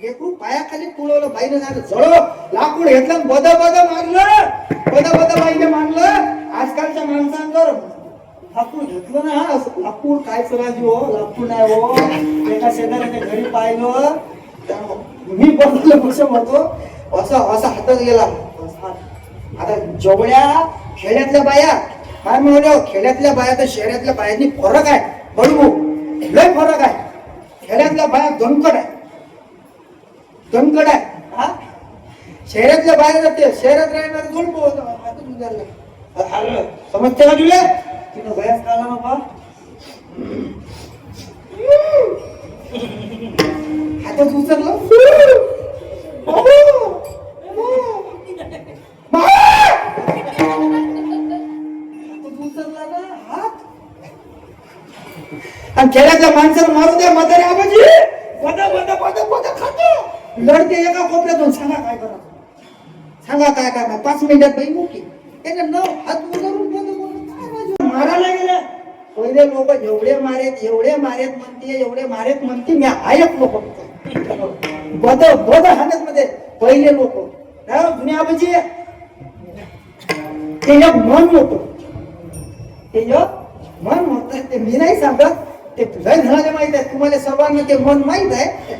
लेकरू पायाखाली पुळवलं, बाईनं झालं जळ लाकूड घेतलं, बद मारलं, बाईने मारलं. आजकालच्या माणसांवर लाकूड घेतलं ना, लाकूड काय राजू हो, लाकूड नाही हो. एका शेजाऱ्याच्या घरी पाहिलं, मी बघितलं पुरुष म्हणतो असा हातात गेला. आता जेवढ्या खेड्यातल्या बाया काय म्हणल्या, खेड्यातल्या बाया तर शहरातल्या बायांनी फरक आहे. बरोबर, लय फरक आहे. खेड्यातल्या बाया दणकट आहे. हा, शहरातल्या बाहेर जाते, शहरात राहणार दोन समजते का तुला? तिनं बयाच काढला बाबा, हातात उचललं, उचलला ना हात. आणि खेड्यातल्या माणसाला मारू द्या म्हातारे आबाजी, बदा खातो लढते एका कोपऱ्यातून. सांगा काय करा, सांगा काय करणार. 5 मिनिटात बाई मोठी त्याने न हात मारायला गेले. पहिले लोक एवढे मारेत म्हणते मी आयक लोक बद हातात मध्ये पहिले लोक जुन्या आबाजी ते एक मन होत, ते मी नाही सांगत, ते तुझ्या घराला माहित आहे. तुम्हाला सर्वांना ते मन माहित आहे.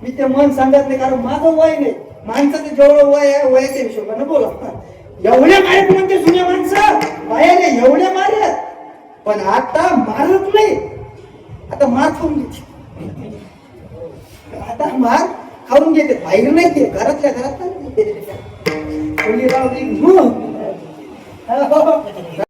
मी ते मन सांगत नाही, कारण माझं वय नाही. माणसाचं जेवढं वय आहे वयाच्या हिशोबाने बोला. एवढे मारत म्हणते जुन्या माणसं, बायाने एवढे मारत, पण आता मारत नाही. आता मार खाऊन घेते, आता मार खाऊन घेते. बाहेर नाही, ते घरातल्या घरात